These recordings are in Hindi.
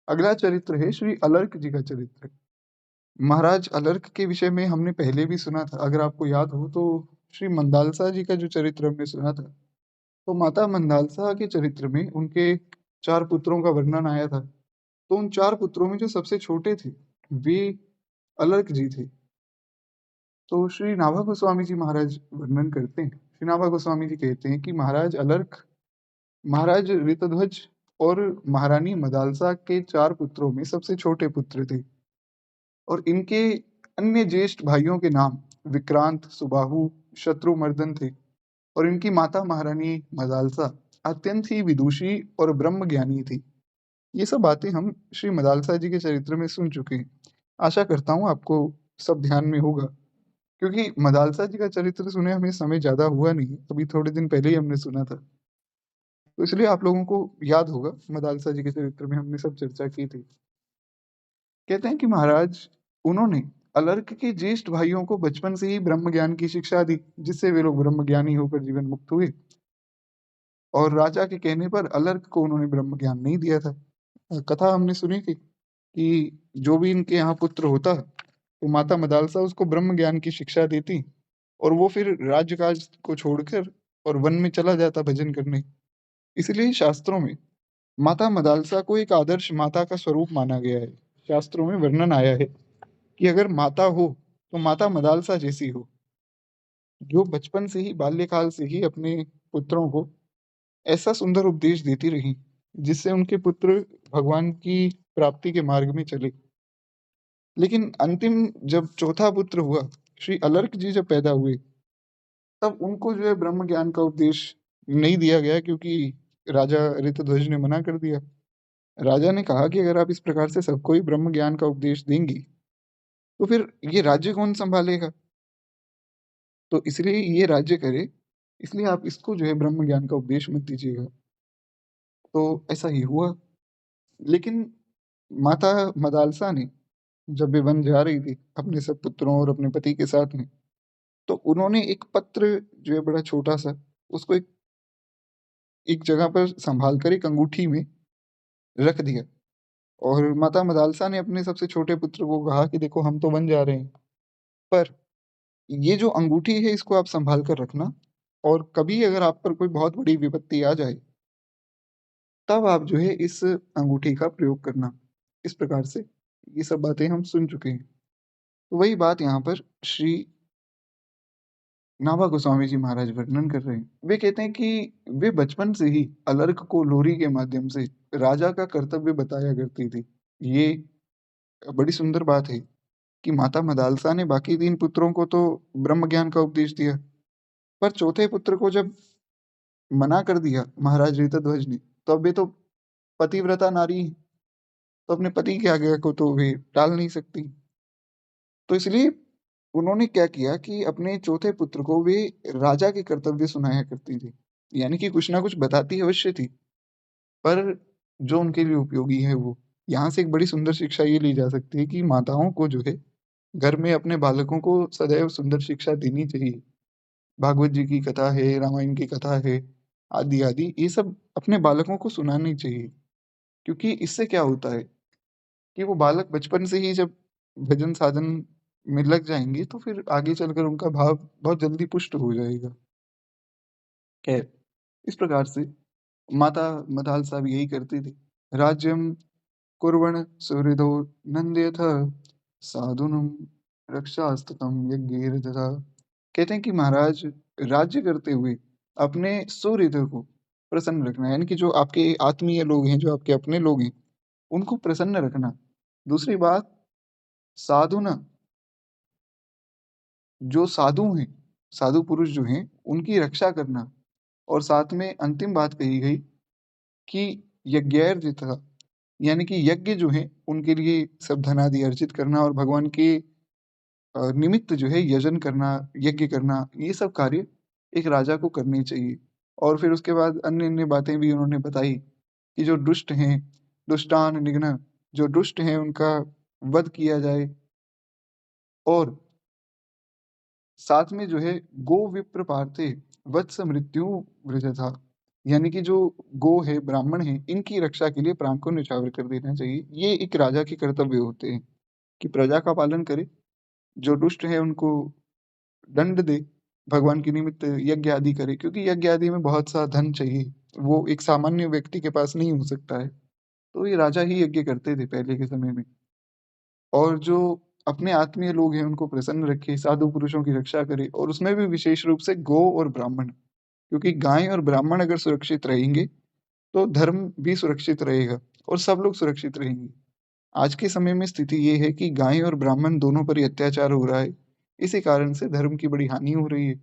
अगला चरित्र है श्री अलर्क जी का चरित्र। महाराज अलर्क के विषय में हमने पहले भी सुना था, अगर आपको याद हो तो श्री मंदालसा जी का जो चरित्र हमने सुना था, तो माता मंदालसा के चरित्र में उनके 4 पुत्रों का वर्णन आया था। तो उन 4 पुत्रों में जो सबसे छोटे थे, वे अलर्क जी थे। तो श्री नाभा गोस्वामी जी महाराज वर्णन करते हैं। श्री नाभा गोस्वामी जी कहते हैं कि महाराज अलर्क, महाराज ऋतध्वज और महारानी मदालसा के 4 पुत्रों में सबसे छोटे पुत्र थे, और इनके अन्य ज्येष्ठ भाइयों के नाम विक्रांत, सुबाहु, शत्रुमर्दन थे। और इनकी माता महारानी मदालसा अत्यंत ही विदुषी और ब्रह्म ज्ञानी थी। ये सब बातें हम श्री मदालसा जी के चरित्र में सुन चुके हैं। आशा करता हूँ आपको सब ध्यान में होगा, क्योंकि मदालसा जी का चरित्र सुने हमें समय ज्यादा हुआ नहीं, अभी थोड़े दिन पहले ही हमने सुना था। तो इसलिए आप लोगों को याद होगा, मदालसा जी के चरित्र में हमने सब चर्चा की थी। कहते हैं कि महाराज, उन्होंने अलर्क के ज्येष्ठ भाइयों को बचपन से ही ब्रह्म ज्ञान की शिक्षा दी, जिससे वे लोग ब्रह्म ज्ञानी होकर जीवन मुक्त हुए। और राजा के कहने पर अलर्क को उन्होंने ब्रह्म ज्ञान नहीं दिया था। कथा हमने सुनी थी कि जो भी इनके यहाँ पुत्र होता, तो माता मदालसा उसको ब्रह्म ज्ञान की शिक्षा देती, और वो फिर राज्यकाज को छोड़कर और वन में चला जाता भजन करने। इसलिए शास्त्रों में माता मदालसा को एक आदर्श माता का स्वरूप माना गया है। शास्त्रों में वर्णन आया है कि अगर माता हो तो माता मदालसा जैसी हो, जो बचपन से ही, बाल्यकाल से ही अपने पुत्रों को ऐसा सुंदर उपदेश देती रही, जिससे उनके पुत्र भगवान की प्राप्ति के मार्ग में चले। लेकिन अंतिम जब चौथा पुत्र हुआ, श्री अलर्क जी जब पैदा हुए, तब उनको जो है ब्रह्म ज्ञान का उपदेश नहीं दिया गया, क्योंकि राजा ऋतध्वज ने मना कर दिया। राजा ने कहा कि अगर आप इस प्रकार से सबको ही ब्रह्म ज्ञान का उपदेश देंगी, तो फिर ये राज्य कौन संभालेगा? तो इसलिए ये राज्य करे, इसलिए आप इसको जो है ब्रह्म ज्ञान का उपदेश मत दीजिएगा। तो ऐसा ही हुआ। लेकिन माता मदालसा ने, जब वे वन जा रही थी अपने सब पुत्रों और अपने पति के साथ में, तो उन्होंने एक पत्र जो है बड़ा छोटा सा, उसको एक एक जगह पर संभाल कर एक अंगूठी में रख दिया। और माता मदालसा ने अपने सबसे छोटे पुत्र को कहा कि देखो, हम तो वन जा रहे हैं, पर ये जो अंगूठी है इसको आप संभाल कर रखना, और कभी अगर आप पर कोई बहुत बड़ी विपत्ति आ जाए, तब आप जो है इस अंगूठी का प्रयोग करना। इस प्रकार से ये सब बातें हम सुन चुके हैं। तो वही बात यहाँ पर श्री नाभा गोस्वामी जी महाराज वर्णन कर रहे हैं। वे कहते हैं कि वे बचपन से ही अलर्क को लोरी के माध्यम से राजा का कर्तव्य बताया करती थी। ये बड़ी सुंदर बात है कि माता मदालसा ने बाकी 3 पुत्रों को तो ब्रह्म ज्ञान का उपदेश दिया, पर चौथे पुत्र को जब मना कर दिया महाराज ऋतध्वज ने, तो अब वे तो पतिव्रता नारी हैं, तो अपने पति की आज्ञा को तो वे टाल नहीं सकती। तो इसलिए उन्होंने क्या किया कि अपने चौथे पुत्र को वे राजा के कर्तव्य सुनाया करती थी। यानी कि कुछ ना कुछ बताती अवश्य थी, पर जो उनके लिए उपयोगी है वो। यहाँ से एक बड़ी सुंदर शिक्षा ये ली जा सकती है कि माताओं को जो है घर में अपने बालकों को सदैव सुंदर शिक्षा देनी चाहिए। भागवत जी की कथा है, रामायण की कथा है, आदि आदि, ये सब अपने बालकों को सुनानी चाहिए। क्योंकि इससे क्या होता है कि वो बालक बचपन से ही जब भजन साधन में लग जाएंगे, तो फिर आगे चलकर उनका भाव बहुत जल्दी पुष्ट हो जाएगा। खैर, इस प्रकार से माता मदालसा भी यही करती थी। राज्यम कुर्वण सुहृदो नंदयथ साधुनम रक्षास्ततम यज्ञैर्दधा। कहते हैं कि महाराज, राज्य करते हुए अपने सुहृदों को प्रसन्न रखना, यानी कि जो आपके आत्मीय लोग हैं, जो आपके अपने लोग हैं, उनको प्रसन्न रखना। दूसरी बात, साधुना, जो साधु हैं, साधु पुरुष जो हैं, उनकी रक्षा करना। और साथ में अंतिम बात कही गई कि यज्ञैर्जितः, यानी कि यज्ञ जो है उनके लिए सब धन आदि अर्जित करना, और भगवान के निमित्त जो है यजन करना, यज्ञ करना, ये सब कार्य एक राजा को करने चाहिए। और फिर उसके बाद अन्य अन्य बातें भी उन्होंने बताई कि जो दुष्ट हैं, दुष्टान निघ्न, जो दुष्ट हैं उनका वध किया जाए। और साथ में जो है गो विप्र पार्थे वत्स मृत्यु वृजथा, यानी कि जो गो है, ब्राह्मण है, इनकी रक्षा के लिए प्राण को न्यौछावर कर देना चाहिए। ये एक राजा के कर्तव्य होते हैं कि प्रजा का पालन करे, जो दुष्ट है उनको दंड दे, भगवान के निमित्त यज्ञ आदि करे, क्योंकि यज्ञ आदि में बहुत सा धन चाहिए, वो एक सामान्य व्यक्ति के पास नहीं हो सकता है। तो ये राजा ही यज्ञ करते थे पहले के समय में। और जो अपने आत्मीय लोग हैं उनको प्रसन्न रखे, साधु पुरुषों की रक्षा करे, और उसमें भी विशेष रूप से गो और ब्राह्मण, क्योंकि गाय और ब्राह्मण अगर सुरक्षित रहेंगे तो धर्म भी सुरक्षित रहेगा और सब लोग सुरक्षित रहेंगे। आज के समय में स्थिति ये है कि गाय और ब्राह्मण दोनों पर ही अत्याचार हो रहा है। इसी कारण से धर्म की बड़ी हानि हो रही है।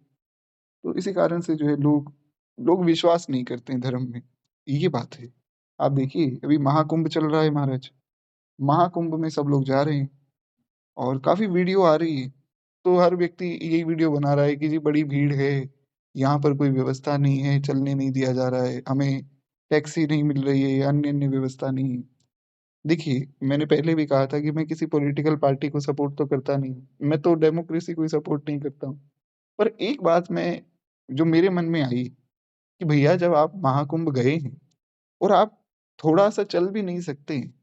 तो इसी कारण से जो है लोग लोग विश्वास नहीं करते हैं धर्म में। ये बात है। आप देखिए अभी महाकुंभ चल रहा है महाराज। महाकुंभ में सब लोग जा रहे हैं और काफ़ी वीडियो आ रही है। तो हर व्यक्ति यही वीडियो बना रहा है कि जी बड़ी भीड़ है, यहाँ पर कोई व्यवस्था नहीं है, चलने नहीं दिया जा रहा है, हमें टैक्सी नहीं मिल रही है, अन्य-अन्य व्यवस्था नहीं है। देखिए, मैंने पहले भी कहा था कि मैं किसी पॉलिटिकल पार्टी को सपोर्ट तो करता नहीं हूँ। मैं तो डेमोक्रेसी को ही सपोर्ट नहीं करता हूँ। पर एक बात मैं जो मेरे मन में आई कि भैया जब आप महाकुंभ गए हैं और आप थोड़ा-सा चल भी नहीं सकते हैं,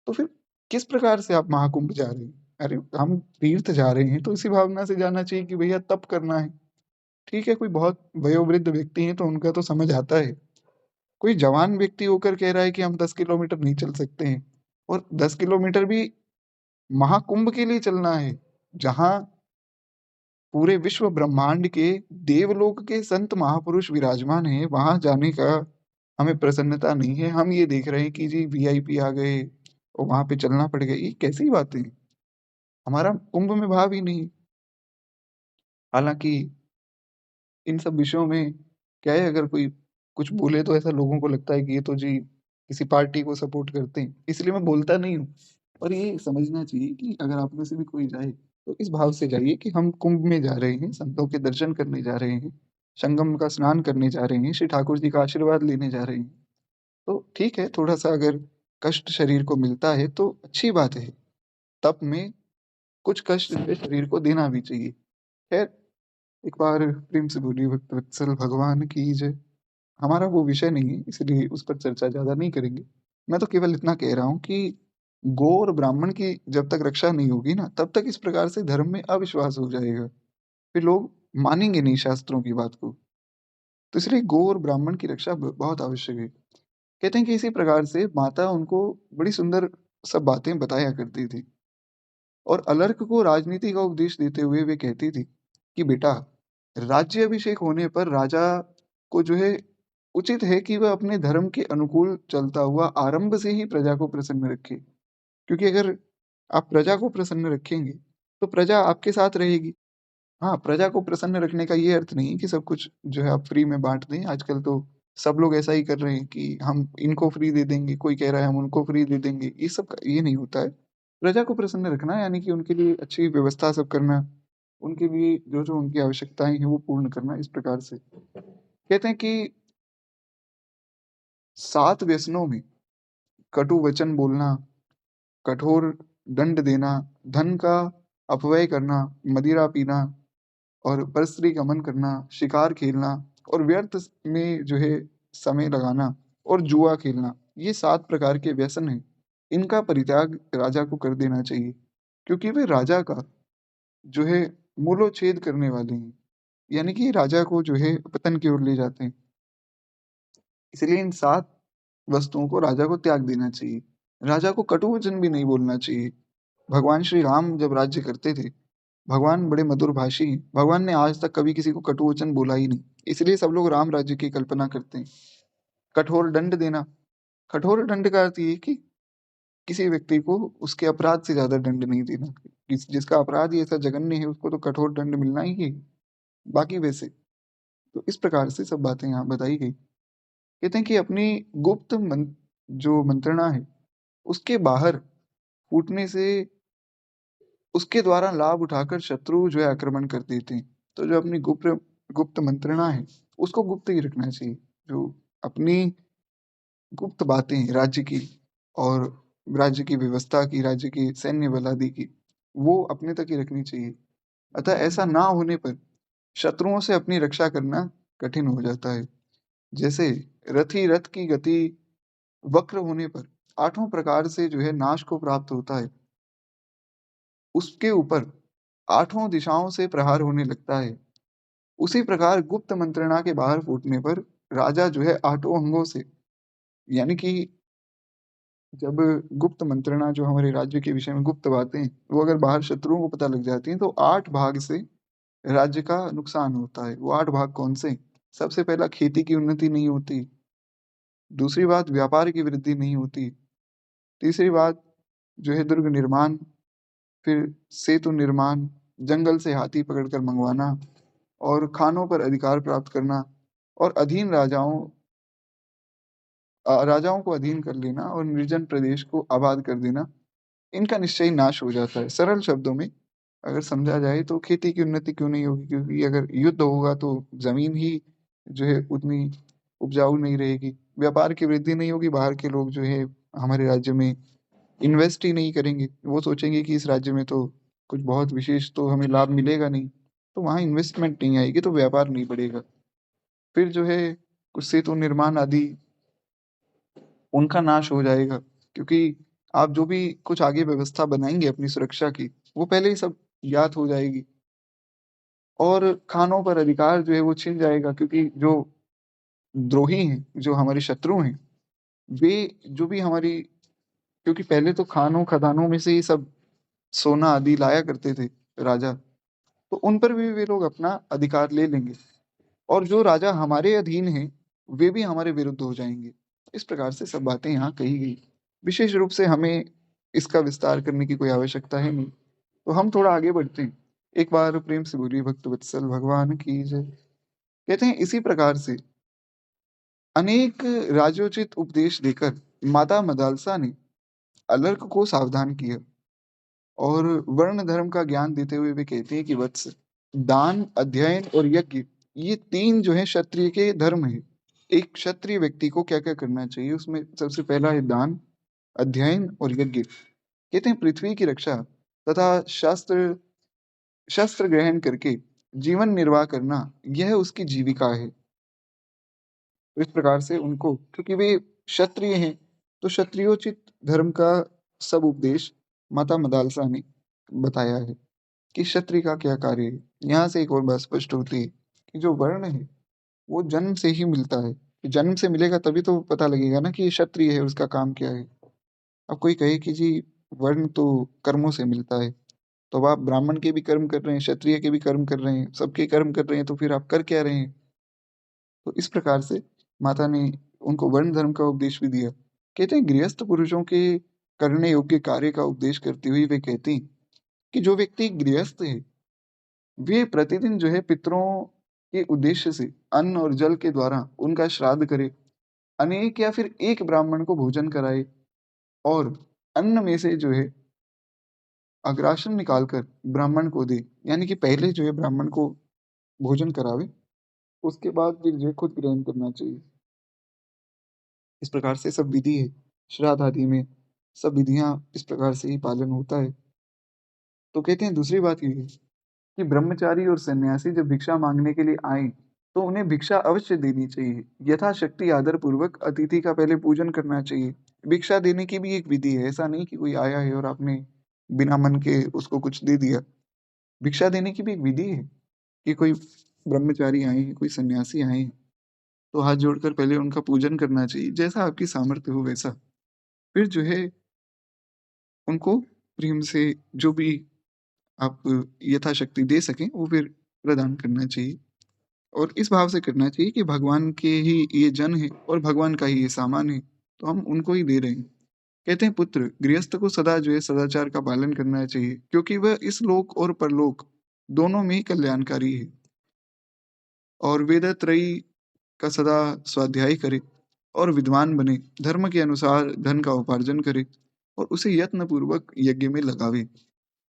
तो फिर किस प्रकार से आप महाकुंभ जा रहे हैं? अरे! हम तीर्थ जा रहे हैं तो इसी भावना से जाना चाहिए कि भैया तप करना है। ठीक है, कोई बहुत वयोवृद्ध व्यक्ति हैं तो उनका तो समझ आता है। कोई जवान व्यक्ति होकर कह रहा है कि हम 10 किलोमीटर नहीं चल सकते हैं और 10 किलोमीटर भी महाकुंभ के लिए चलना है, जहाँ पूरे विश्व ब्रह्मांड के देवलोक के संत महापुरुष विराजमान हैं, वहाँ जाने का हमें प्रसन्नता नहीं है। हम ये देख रहे हैं कि जी वीआईपी आ गए और वहाँ पे चलना पड़ गया। ये कैसी बातें हैं? हमारा कुंभ में भाव ही नहीं। हालाँकि इन सब विषयों में क्या है, अगर कोई कुछ बोले तो ऐसा लोगों को लगता है कि ये तो जी किसी पार्टी को सपोर्ट करते हैं, इसलिए मैं बोलता नहीं हूँ। और ये समझना चाहिए कि अगर आप में से भी कोई जाए, तो इस भाव से जाइए कि हम कुंभ में जा रहे हैं, संतों के दर्शन करने जा रहे हैं, संगम का स्नान करने जा रहे हैं, श्री ठाकुर जी का आशीर्वाद लेने जा रहे हैं। तो ठीक है, थोड़ा-सा अगर कष्ट शरीर को मिलता है तो अच्छी बात है। तप में कुछ कष्ट जो है शरीर को देना भी चाहिए। खैर, एक बार प्रेम से बोलिए भक्त वत्सल भगवान की जय। हमारा वो विषय नहीं है, इसलिए उस पर चर्चा ज़्यादा नहीं करेंगे। मैं तो केवल इतना कह रहा हूँ कि गौ और ब्राह्मण की जब तक रक्षा नहीं होगी ना, तब तक इस प्रकार से धर्म में अविश्वास हो जाएगा। फिर लोग मानेंगे नहीं शास्त्रों की बात को। तो इसलिए गौ और ब्राह्मण की रक्षा बहुत आवश्यक है। कहते हैं कि इसी प्रकार से माता उनको बड़ी सुंदर सब बातें बताया करती थी और अलर्क को राजनीति का उपदेश देते हुए वे कहती थी कि बेटा, राज्य अभिषेक होने पर राजा को जो है उचित है कि वह अपने धर्म के अनुकूल चलता हुआ आरंभ से ही प्रजा को प्रसन्न रखे। क्योंकि अगर आप प्रजा को प्रसन्न रखेंगे, तो प्रजा आपके साथ रहेगी। हाँ, प्रजा को प्रसन्न रखने का ये अर्थ नहीं कि सब कुछ जो है आप फ्री में बाँट दें। आजकल तो सब लोग ऐसा ही कर रहे हैं कि हम इनको फ्री दे देंगे, कोई कह रहा है हम उनको फ्री दे देंगे। ये नहीं होता है। प्रजा को प्रसन्न रखना यानी कि उनके लिए अच्छी व्यवस्था सब करना, उनके लिए जो-जो उनकी आवश्यकताएँ हैं वो पूर्ण करना, इस प्रकार से। कहते हैं कि 7 व्यसनों में कटु वचन बोलना, कठोर दंड देना, धन का अपव्यय करना, मदिरा पीना और परस्त्री गमन करना, शिकार खेलना और व्यर्थ में जो है समय लगाना और जुआ खेलना, ये 7 प्रकार के व्यसन हैं। इनका परित्याग राजा को कर देना चाहिए, क्योंकि वे राजा का जो है मूलोच्छेद करने वाले हैं। यानी कि राजा को जो है पतन की ओर ले जाते हैं। इसलिए इन 7 वस्तुओं को राजा को त्याग देना चाहिए। राजा को कटु वचन भी नहीं बोलना चाहिए। भगवान श्री राम जब राज्य करते थे, भगवान बड़े मधुरभाषी हैं। भगवान ने आज तक कभी किसी को कटु वचन बोला ही नहीं। इसलिए सब लोग राम राज्य की कल्पना करते हैं। कठोर दंड देना, कठोर दंड का अर्थ ये है कि किसी व्यक्ति को उसके अपराध से ज़्यादा दंड नहीं देना। जिसका अपराध ही ऐसा जघन्य है उसको तो कठोर दंड मिलना ही है। बाकी वैसे, तो इस प्रकार से सब बातें यहाँ बताई गई। कहते हैं कि अपनी गुप्त जो मंत्रणा है, उसके बाहर फूटने से उसके द्वारा लाभ उठाकर शत्रु जो है आक्रमण कर देते हैं। तो जो अपनी गुप्त गुप्त मंत्रणा है, उसको गुप्त ही रखना चाहिए। जो अपनी गुप्त बातें हैं राज्य की और राज्य की व्यवस्था की, राज्य की सैन्य बल आदि की, वो अपने तक ही रखनी चाहिए। अतः ऐसा ना होने पर शत्रुओं से अपनी रक्षा करना कठिन हो जाता है। जैसे रथी रथ की गति वक्र होने पर आठों प्रकार से जो है नाश को प्राप्त होता है, उसके ऊपर आठों दिशाओं से प्रहार होने लगता है। उसी प्रकार गुप्त मंत्रणा के बाहर फूटने पर राजा जो है आठों अंगों से, यानी कि जब गुप्त मंत्रणा जो हमारे राज्य के विषय में गुप्त बातें हैं, वो अगर बाहर शत्रुओं को पता लग जाती हैं तो 8 भाग से राज्य का नुकसान होता है। वो 8 भाग कौन से? सबसे पहला खेती की उन्नति नहीं होती, दूसरी बात व्यापार की वृद्धि नहीं होती, तीसरी बात जो है दुर्ग निर्माण, फिर सेतु निर्माण, जंगल से हाथी पकड़कर मंगवाना और खानों पर अधिकार प्राप्त करना और राजाओं को अधीन कर लेना और निर्जन प्रदेश को आबाद कर देना, इनका निश्चयी नाश हो जाता है। सरल शब्दों में अगर समझा जाए तो खेती की उन्नति क्यों नहीं होगी? क्योंकि अगर युद्ध होगा तो ज़मीन ही जो है उतनी उपजाऊ नहीं रहेगी। व्यापार की वृद्धि नहीं होगी, बाहर के लोग जो है हमारे राज्य में इन्वेस्ट ही नहीं करेंगे। वो सोचेंगे कि इस राज्य में तो कुछ बहुत विशेष तो हमें लाभ मिलेगा नहीं, तो वहाँ इन्वेस्टमेंट नहीं आएगी, तो व्यापार नहीं बढ़ेगा। फिर जो है कुछ सेतु निर्माण आदि उनका नाश हो जाएगा, क्योंकि आप जो भी कुछ आगे व्यवस्था बनाएँगे अपनी सुरक्षा की, वो पहले ही सब ज्ञात हो जाएगी और खानों पर अधिकार जो है वो छिन जाएगा, क्योंकि जो द्रोही हैं, जो हमारे शत्रु हैं, वे जो भी हमारी, क्योंकि पहले तो खानों खदानों में से ही सब सोना आदि लाया करते थे राजा, तो उन पर भी वे लोग अपना अधिकार ले लेंगे और जो राजा हमारे अधीन हैं, वे भी हमारे विरुद्ध हो जाएँगे। इस प्रकार से सब बातें यहाँ कही गई। विशेष रूप से हमें इसका विस्तार करने की कोई आवश्यकता है नहीं। तो हम थोड़ा आगे बढ़ते हैं। एक बार प्रेम से बोलिए भक्तवत्सल भगवान की जय। कहते हैं इसी प्रकार से अनेक राजोचित उपदेश देकर माता मदालसा ने अलर्क को सावधान किया और वर्ण धर्म का ज्ञान देते हुए वे कहती हैं कि वत्स, दान, अध्ययन और यज्ञ, ये 3 जो है क्षत्रिय के धर्म हैं। एक क्षत्रिय व्यक्ति को क्या-क्या करना चाहिए? उसमें सबसे पहला है दान, अध्ययन और यज्ञ। कहते हैं पृथ्वी की रक्षा तथा शस्त्र ग्रहण करके जीवन निर्वाह करना, यह उसकी जीविका है। तो इस प्रकार से उनको, क्योंकि वे क्षत्रिय हैं, तो क्षत्रियोचित धर्म का सब उपदेश माता मदालसा ने बताया है कि क्षत्रिय का क्या कार्य है। यहाँ से एक और बात स्पष्ट होती है कि जो वर्ण है, वो जन्म से ही मिलता है। जन्म से मिलेगा तभी तो पता लगेगा ना कि ये क्षत्रिय है, उसका काम क्या है। अब कोई कहे कि जी वर्ण तो कर्मों से मिलता है, तो अब आप ब्राह्मण के भी कर्म कर रहे हैं, क्षत्रिय के भी कर्म कर रहे हैं, सबके कर्म कर रहे हैं, तो फिर आप कर क्या रहे हैं? तो इस प्रकार से माता ने उनको वर्ण धर्म का उपदेश भी दिया। कहते हैं गृहस्थ पुरुषों के करने योग्य कार्य का उपदेश करते हुए वे कहती कि जो व्यक्ति गृहस्थ है, वे प्रतिदिन जो है पितरों के उद्देश्य से अन्न और जल के द्वारा उनका श्राद्ध करे, अनेक या फिर एक ब्राह्मण को भोजन कराए और अन्न में से जो है अग्रासन निकालकर ब्राह्मण को दे। यानी कि पहले जो है ब्राह्मण को भोजन करावे, उसके बाद फिर जो है खुद ग्रहण करना चाहिए। इस प्रकार से सब विधि है। श्राद्ध आदि में सब विधियाँ इस प्रकार से ही पालन होता है। तो कहते हैं दूसरी बात ये है कि ब्रह्मचारी और सन्यासी जब भिक्षा माँगने के लिए आएँ, तो उन्हें भिक्षा अवश्य देनी चाहिए। यथाशक्ति आदरपूर्वक अतिथि का पहले पूजन करना चाहिए। भिक्षा देने की भी एक विधि है, ऐसा नहीं कि कोई आया है और आपने बिना मन के उसको कुछ दे दिया। भिक्षा देने की भी एक विधि है कि कोई ब्रह्मचारी आए हैं, कोई सन्यासी आए हैं, तो हाथ जोड़कर पहले उनका पूजन करना चाहिए, जैसा आपकी सामर्थ्य हो वैसा। फिर जो है उनको प्रेम से जो भी आप यथाशक्ति दे सकें, वो फिर प्रदान करना चाहिए और इस भाव से करना चाहिए कि भगवान के ही ये जन हैं और भगवान का ही ये सामान है, तो हम उनको ही दे रहे हैं। कहते हैं पुत्र, गृहस्थ को सदा जो है सदाचार का पालन करना चाहिए, क्योंकि वह इस लोक और परलोक दोनों में ही कल्याणकारी है और वेदत्रयी का सदा स्वाध्याय करे और विद्वान बने, धर्म के अनुसार धन का उपार्जन करे और उसे यत्नपूर्वक यज्ञ में लगावे।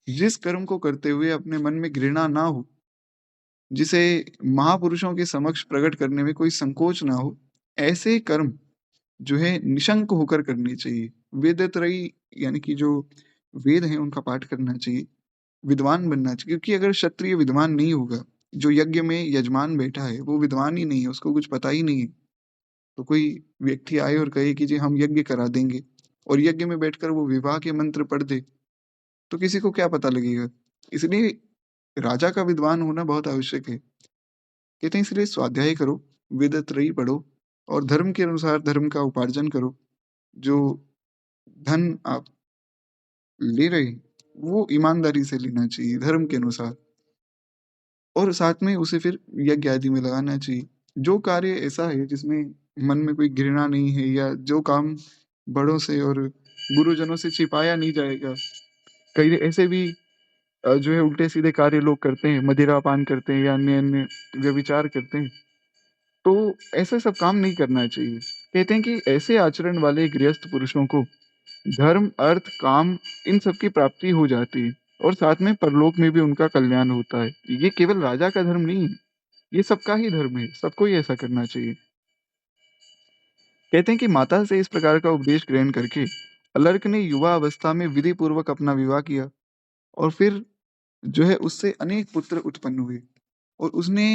जिस कर्म को करते हुए अपने मन में घृणा ना हो, जिसे महापुरुषों के समक्ष प्रकट करने में कोई संकोच ना हो, ऐसे कर्म जो है निशंक होकर करने चाहिए। वेदत्रयी यानी कि जो वेद हैं उनका पाठ करना चाहिए, विद्वान बनना चाहिए, क्योंकि अगर क्षत्रिय विद्वान नहीं होगा, जो यज्ञ में यजमान बैठा है, वो विद्वान ही नहीं है, उसको कुछ पता ही नहीं है, तो कोई व्यक्ति आए और कहे कि जी हम यज्ञ करा देंगे और यज्ञ में बैठकर वो विवाह के मंत्र पढ़ दे, तो किसी को क्या पता लगेगा? इसलिए राजा का विद्वान होना बहुत आवश्यक है। कहते हैं इसलिए स्वाध्याय करो, वेदत्रयी पढ़ो और धर्म के अनुसार धर्म का उपार्जन करो। जो धन आप ले रहे हैं, वो ईमानदारी से लेना चाहिए धर्म के अनुसार और साथ में उसे फिर यज्ञ आदि में लगाना चाहिए। जो कार्य ऐसा है जिसमें मन में कोई घृणा नहीं है या जो काम बड़ों से और गुरुजनों से छिपाया नहीं जाएगा। कई ऐसे भी जो है उल्टे-सीधे कार्य लोग करते हैं, मदिरा पान करते हैं या अन्य-अन्य व्यभिचार करते हैं। तो ऐसे सब काम नहीं करना चाहिए। कहते हैं कि ऐसे आचरण वाले गृहस्थ पुरुषों को धर्म, अर्थ, काम इन सब की प्राप्ति हो जाती है और साथ में परलोक में भी उनका कल्याण होता है। ये केवल राजा का धर्म नहीं है, ये सबका ही धर्म है, सबको ही ऐसा करना चाहिए। कहते हैं कि माता से इस प्रकार का उपदेश ग्रहण करके अलर्क ने युवा अवस्था में विधि पूर्वक अपना विवाह किया और फिर जो है उससे अनेक पुत्र उत्पन्न हुए और उसने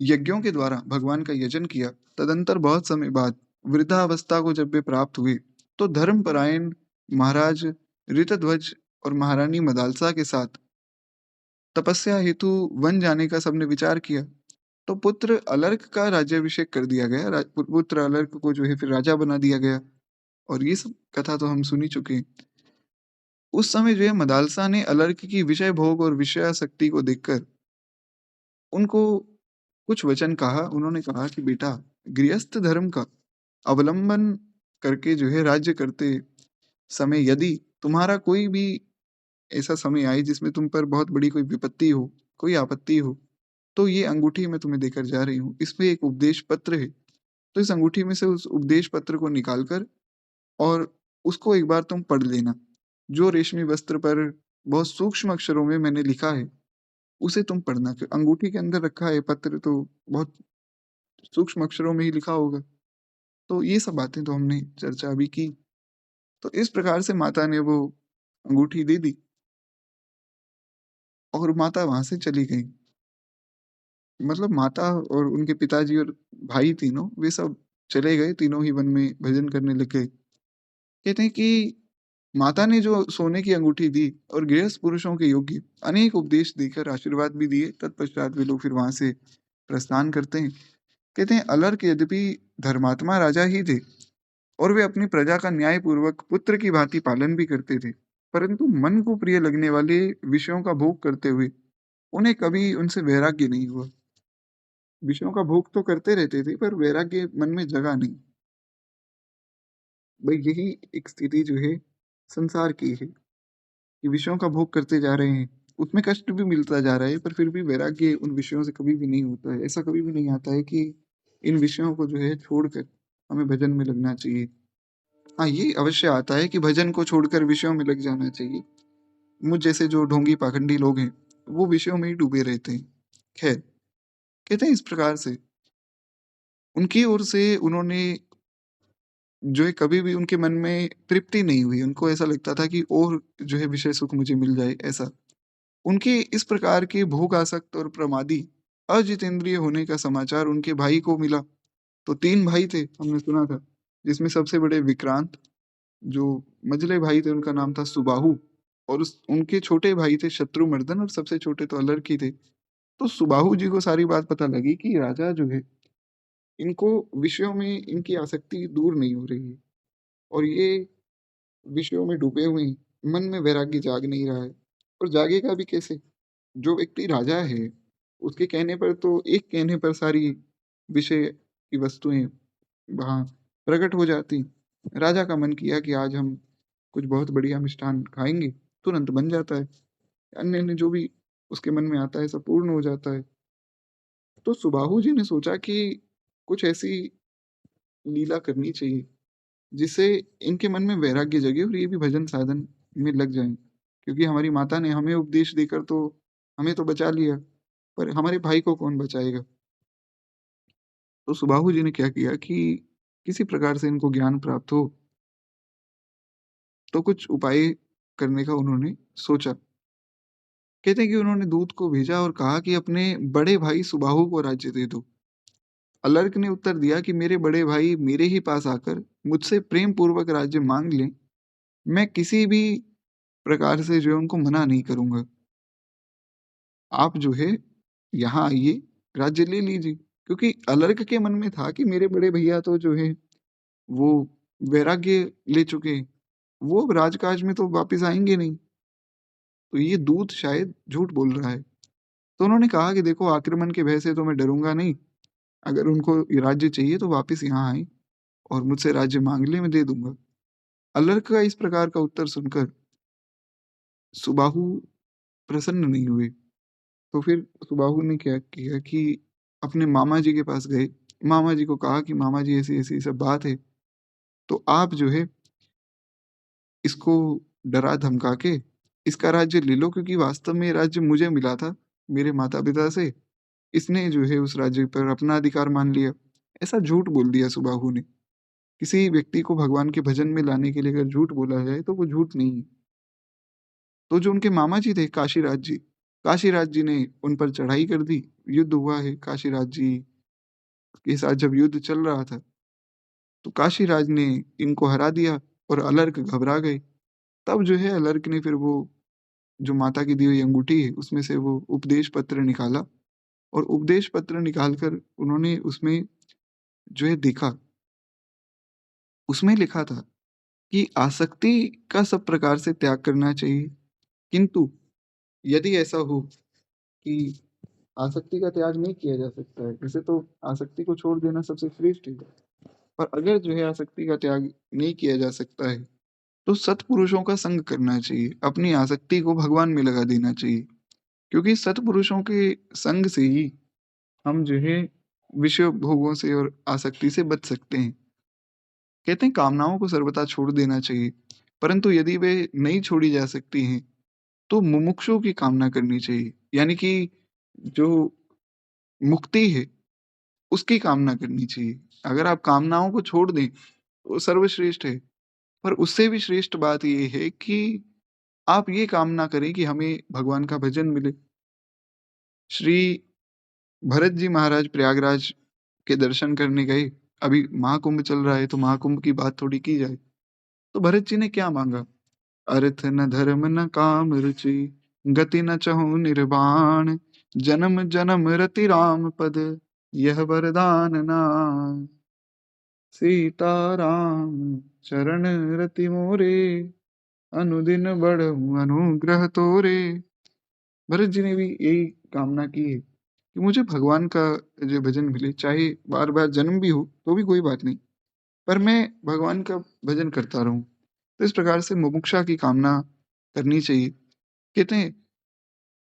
यज्ञों के द्वारा भगवान का यजन किया। तदंतर बहुत समय बाद वृद्धावस्था को जब वे प्राप्त हुए, तो धर्मपरायण महाराज ऋतध्वज और महारानी मदालसा के साथ तपस्या हेतु वन जाने का सबने विचार किया। तो पुत्र अलर्क का राज्याभिषेक कर दिया गया। पुत्र अलर्क को जो है फिर राजा बना दिया गया और ये सब कथा तो हम सुन ही चुके हैं। उस समय जो है मदालसा ने अलर्क की विषय भोग और विषयासक्ति को देखकर उनको कुछ वचन कहा। उन्होंने कहा कि बेटा, गृहस्थ धर्म का अवलंबन करके जो है राज्य करते समय यदि तुम्हारा कोई भी ऐसा समय आए जिसमें तुम पर बहुत बड़ी कोई विपत्ति हो, कोई आपत्ति हो, तो ये अंगूठी मैं तुम्हें देकर जा रही हूँ। इसमें एक उपदेश पत्र है। तो इस अंगूठी में से उस उपदेश पत्र को निकाल कर और उसको एक बार तुम पढ़ लेना। जो रेशमी वस्त्र पर बहुत सूक्ष्म अक्षरों में मैंने लिखा है, उसे तुम पढ़ना। अंगूठी के अंदर रखा है पत्र तो बहुत सूक्ष्म अक्षरों में ही लिखा होगा। तो ये सब बातें तो हमने चर्चा अभी की। तो इस प्रकार से माता ने वो अंगूठी दे दी और माता वहाँ से चली गई। मतलब माता और उनके पिताजी और भाई तीनों वे सब चले गए, तीनों ही वन में भजन करने लग गए। कहते हैं कि माता ने जो सोने की अंगूठी दी और गृहस्थ पुरुषों के योग्य अनेक उपदेश देकर आशीर्वाद भी दिए, तत्पश्चात वे लोग फिर वहाँ से प्रस्थान करते हैं। कहते हैं अलर्क यद्यपि धर्मात्मा राजा ही थे और वे अपनी प्रजा का न्यायपूर्वक पुत्र की भांति पालन भी करते थे, परंतु मन को प्रिय लगने वाले विषयों का भोग करते हुए उन्हें कभी उनसे वैराग्य नहीं हुआ। विषयों का भोग तो करते रहते थे पर वैराग्य मन में जगा नहीं। भाई यही एक स्थिति जो है संसार की है कि विषयों का भोग करते जा रहे हैं, उसमें कष्ट भी मिलता जा रहा है पर फिर भी वैराग्य उन विषयों से कभी भी नहीं होता है। ऐसा कभी भी नहीं आता है कि इन विषयों को जो है छोड़कर हमें भजन में लगना चाहिए। हाँ, ये अवश्य आता है कि भजन को छोड़कर विषयों में लग जाना चाहिए। मुझ जैसे जो ढोंगी पाखंडी लोग हैं, वो विषयों में ही डूबे रहते हैं। खैर, कहते हैं इस प्रकार से उनकी ओर से उन्होंने जो है कभी भी उनके मन में तृप्ति नहीं हुई। उनको ऐसा लगता था कि और जो है विषय सुख मुझे मिल जाए ऐसा। उनके इस प्रकार के भोगासक्त और प्रमादी अजितेंद्रिय होने का समाचार उनके भाई को मिला। तो 3 भाई थे, हमने सुना था, जिसमें सबसे बड़े विक्रांत, जो मझले भाई थे उनका नाम था सुबाहु और उस उनके छोटे भाई थे शत्रुमर्दन और सबसे छोटे तो अलर्क ही थे। तो सुबाहु जी को सारी बात पता लगी कि राजा जो है, इनको विषयों में इनकी आसक्ति दूर नहीं हो रही है और ये विषयों में डूबे हुए हैं, मन में वैराग्य जाग नहीं रहा है और जागेगा भी कैसे? जो व्यक्ति राजा है, उसके कहने पर तो एक कहने पर सारी विषय की वस्तुएँ वहाँ प्रकट हो जाती। राजा का मन किया कि आज हम कुछ बहुत बढ़िया मिष्ठान खाएँगे, तुरंत बन जाता है। अन्य-अन्य जो भी उसके मन में आता है सब पूर्ण हो जाता है। तो सुबाहु जी ने सोचा कि कुछ ऐसी लीला करनी चाहिए, जिससे इनके मन में वैराग्य जगे और ये भी भजन साधन में लग जाएँ। क्योंकि हमारी माता ने हमें उपदेश देकर तो हमें तो बचा लिया, पर हमारे भाई को कौन बचाएगा? तो सुबाहु जी ने क्या किया कि किसी प्रकार से इनको ज्ञान प्राप्त हो, तो कुछ उपाय करने का उन्होंने सोचा। कहते हैं कि उन्होंने दूत को भेजा और कहा कि अपने बड़े भाई सुबाहु को राज्य दे दो। अलर्क ने उत्तर दिया कि मेरे बड़े भाई मेरे ही पास आकर मुझसे प्रेम पूर्वक राज्य मांग लें, मैं किसी भी प्रकार से जो है उनको मना नहीं करूंगा। आप जो है यहाँ आइए, राज्य ले लीजिए। क्योंकि अलर्क के मन में था कि मेरे बड़े भैया तो जो है वो वैराग्य ले चुके हैं, वो अब राजकाज में तो वापिस आएंगे नहीं, तो ये दूत शायद झूठ बोल रहा है। तो उन्होंने कहा कि देखो, आक्रमण के भय से तो मैं डरूंगा नहीं, अगर उनको ये राज्य चाहिए तो वापिस यहाँ आए और मुझसे राज्य मांग ले, मैं दे दूंगा। अलर्क का इस प्रकार का उत्तर सुनकर सुबाहु प्रसन्न नहीं हुए। तो फिर सुबाहु ने क्या किया कि अपने मामा जी के पास गए। मामा जी को कहा कि मामा जी, ऐसी ऐसी सब बात है, तो आप जो है इसको डरा धमका के इसका राज्य ले लो, क्योंकि वास्तव में ये राज्य मुझे मिला था मेरे माता पिता से, इसने जो है उस राज्य पर अपना अधिकार मान लिया। ऐसा झूठ बोल दिया सुबाहु ने। किसी व्यक्ति को भगवान के भजन में लाने के लिए अगर झूठ बोला जाए तो वो झूठ नहीं है। तो जो उनके मामा जी थे, काशीराज जी ने उन पर चढ़ाई कर दी। युद्ध हुआ है काशीराज जी के साथ। जब युद्ध चल रहा था तो काशीराज ने इनको हरा दिया और अलर्क घबरा गए। तब जो है अलर्क ने फिर वो जो माता की दी हुई अंगूठी है उसमें से वो उपदेश पत्र निकाला, और उपदेश पत्र निकालकर उन्होंने उसमें जो है देखा, उसमें लिखा था कि आसक्ति का सब प्रकार से त्याग करना चाहिए, किंतु यदि ऐसा हो कि आसक्ति का त्याग नहीं किया जा सकता है, वैसे तो आसक्ति को छोड़ देना सबसे श्रेष्ठ है, पर अगर जो है आसक्ति का त्याग नहीं किया जा सकता है तो सत्पुरुषों का संग करना चाहिए, अपनी आसक्ति को भगवान में लगा देना चाहिए। क्योंकि सत्पुरुषों के संग से ही हम जो है विषय भोगों से और आसक्ति से बच सकते हैं। कहते हैं कामनाओं को सर्वथा छोड़ देना चाहिए, परंतु यदि वे नहीं छोड़ी जा सकती हैं तो मुमुक्षु की कामना करनी चाहिए, यानी कि जो मुक्ति है उसकी कामना करनी चाहिए। अगर आप कामनाओं को छोड़ दें तो सर्वश्रेष्ठ है, पर उससे भी श्रेष्ठ बात ये है कि आप ये कामना करें कि हमें भगवान का भजन मिले। श्री भरत जी महाराज प्रयागराज के दर्शन करने गए। अभी महाकुंभ चल रहा है तो महाकुंभ की बात थोड़ी की जाए। तो भरत जी ने क्या मांगा? अर्थ न धर्म न काम रुचि, गति न चहु निर्वाण, जन्म जन्म रति राम पद, यह वरदान नाम। सीताराम चरण रति मोरे, अनुदिन बढ़ऊ अनुग्रह तोरे। भरत जी ने भी यही कामना की है कि मुझे भगवान का जो भजन मिले, चाहे बार बार जन्म भी हो तो भी कोई बात नहीं, पर मैं भगवान का भजन करता रहूं। तो इस प्रकार से मुमुक्षा की कामना करनी चाहिए। कहते हैं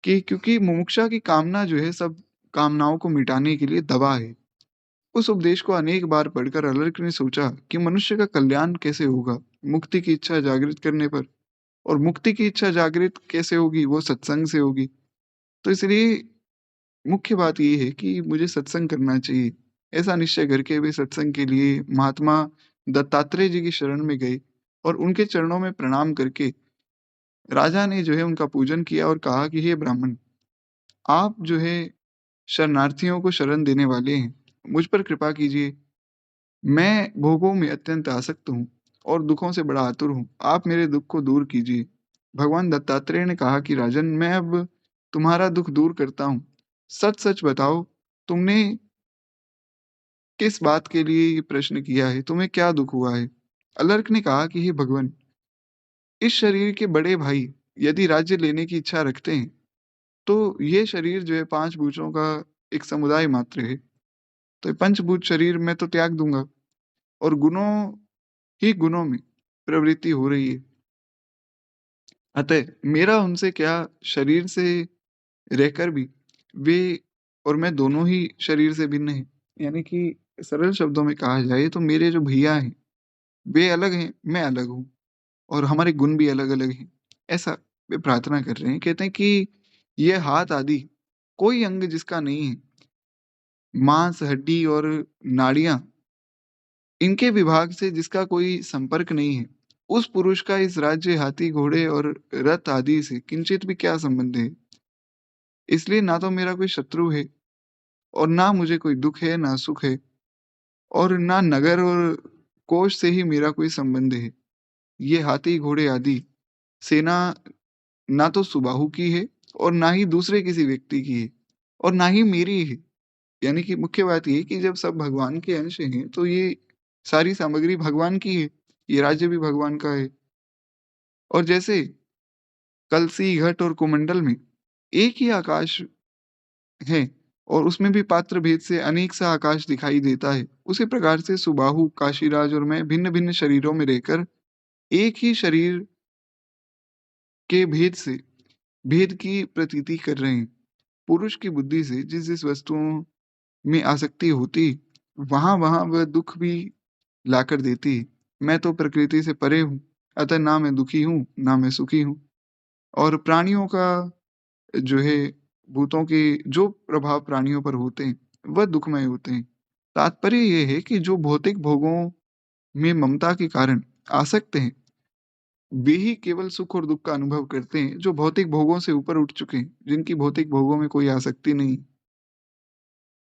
कि क्योंकि मुमुक्षा की कामना जो है सब कामनाओं को मिटाने के लिए दवा है। उस उपदेश को अनेक बार पढ़कर अलर्क ने सोचा कि मनुष्य का कल्याण कैसे होगा मुक्ति की इच्छा जागृत करने पर, और मुक्ति की इच्छा जागृत कैसे होगी, वो सत्संग से होगी। तो इसलिए मुख्य बात ये है कि मुझे सत्संग करना चाहिए। ऐसा निश्चय करके वे सत्संग के लिए महात्मा दत्तात्रेय जी की शरण में गए और उनके चरणों में प्रणाम करके राजा ने जो है उनका पूजन किया और कहा कि हे ब्राह्मण, आप जो है शरणार्थियों को शरण देने वाले हैं, मुझ पर कृपा कीजिए। मैं भोगों में अत्यंत आसक्त हूँ और दुखों से बड़ा आतुर हूँ, आप मेरे दुख को दूर कीजिए। भगवान दत्तात्रेय ने कहा कि राजन, मैं अब तुम्हारा दुख दूर करता हूँ। सच सच बताओ, तुमने किस बात के लिए ये प्रश्न किया है, तुम्हें क्या दुख हुआ है? अलर्क ने कहा कि हे भगवान, इस शरीर के बड़े भाई यदि राज्य लेने की इच्छा रखते हैं तो ये शरीर जो है पांच भूतों का एक समुदाय मात्र है, तो ये पंचभूत शरीर मैं तो त्याग दूंगा, और गुणों ही गुणों में प्रवृत्ति हो रही है। अतः मेरा उनसे क्या, शरीर से रहकर भी वे और मैं दोनों ही शरीर से भिन्न हैं। यानी कि सरल शब्दों में कहा जाए तो मेरे जो भैया हैं वे अलग हैं, मैं अलग हूँ, और हमारे गुण भी अलग अलग हैं। ऐसा वे प्रार्थना कर रहे हैं। कहते हैं कि ये हाथ आदि कोई अंग जिसका नहीं है, मांस हड्डी और नाड़ियां इनके विभाग से जिसका कोई संपर्क नहीं है, उस पुरुष का इस राज्य हाथी घोड़े और रथ आदि से किंचित भी क्या संबंध है? इसलिए ना तो मेरा कोई शत्रु है और ना मुझे कोई दुख है ना सुख है। और ना नगर और कोष से ही मेरा कोई संबंध है। ये हाथी घोड़े आदि सेना ना तो सुबाहु की है और ना ही दूसरे किसी व्यक्ति की है और ना ही मेरी है। यानी कि मुख्य बात ये है कि जब सब भगवान के अंश हैं, तो ये सारी सामग्री भगवान की है, ये राज्य भी भगवान का है। और जैसे कलसी, घट और कुमंडल में एक ही आकाश है और उसमें भी पात्र भेद से अनेक सा आकाश दिखाई देता है, उसी प्रकार से सुबाहु, काशीराज और मैं भिन्न-भिन्न शरीरों में रहकर एक ही शरीर के भेद से भेद की प्रतीति कर रहे हैं। पुरुष की बुद्धि से जिस-जिस वस्तुओं में आसक्ति होती, वहाँ-वहाँ वह दुःख भी लाकर देती है। मैं तो प्रकृति से परे हूँ, अतः ना मैं दुखी हूँ, ना मैं सुखी हूँ। और प्राणियों का जो है भूतों के जो प्रभाव प्राणियों पर होते हैं, वह दुःखमय होते हैं। तात्पर्य ये है कि जो भौतिक भोगों में ममता के कारण आसक्त हैं, वे ही केवल सुख और दुःख का अनुभव करते हैं, जो भौतिक भोगों से ऊपर उठ चुके हैं, जिनकी भौतिक भोगों में कोई आसक्ति नहीं,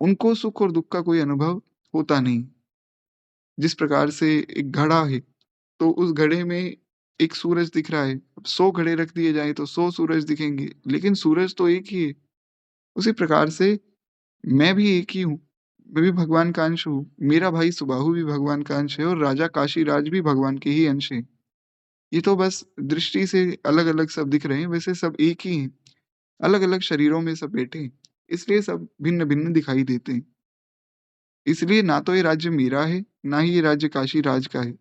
उनको सुख और दुःख का कोई अनुभव होता नहीं। जिस प्रकार से एक घड़ा है, तो उस घड़े में एक सूरज दिख रहा है। अब 100 घड़े रख दिए जाएँ तो 100 सूरज दिखेंगे, लेकिन सूरज तो एक ही है। उसी प्रकार से मैं भी एक ही हूँ, मैं भी भगवान का अंश हूँ। मेरा भाई सुबाहु भी भगवान का अंश है और राजा काशीराज भी भगवान के ही अंश हैं। ये तो बस दृष्टि से अलग-अलग सब दिख रहे हैं, वैसे सब एक ही हैं। अलग-अलग शरीरों में सब बैठे हैं, इसलिए सब भिन्न-भिन्न दिखाई देते हैं। इसलिए ना तो ये राज्य मेरा है, ना ही ये राज्य काशीराज का है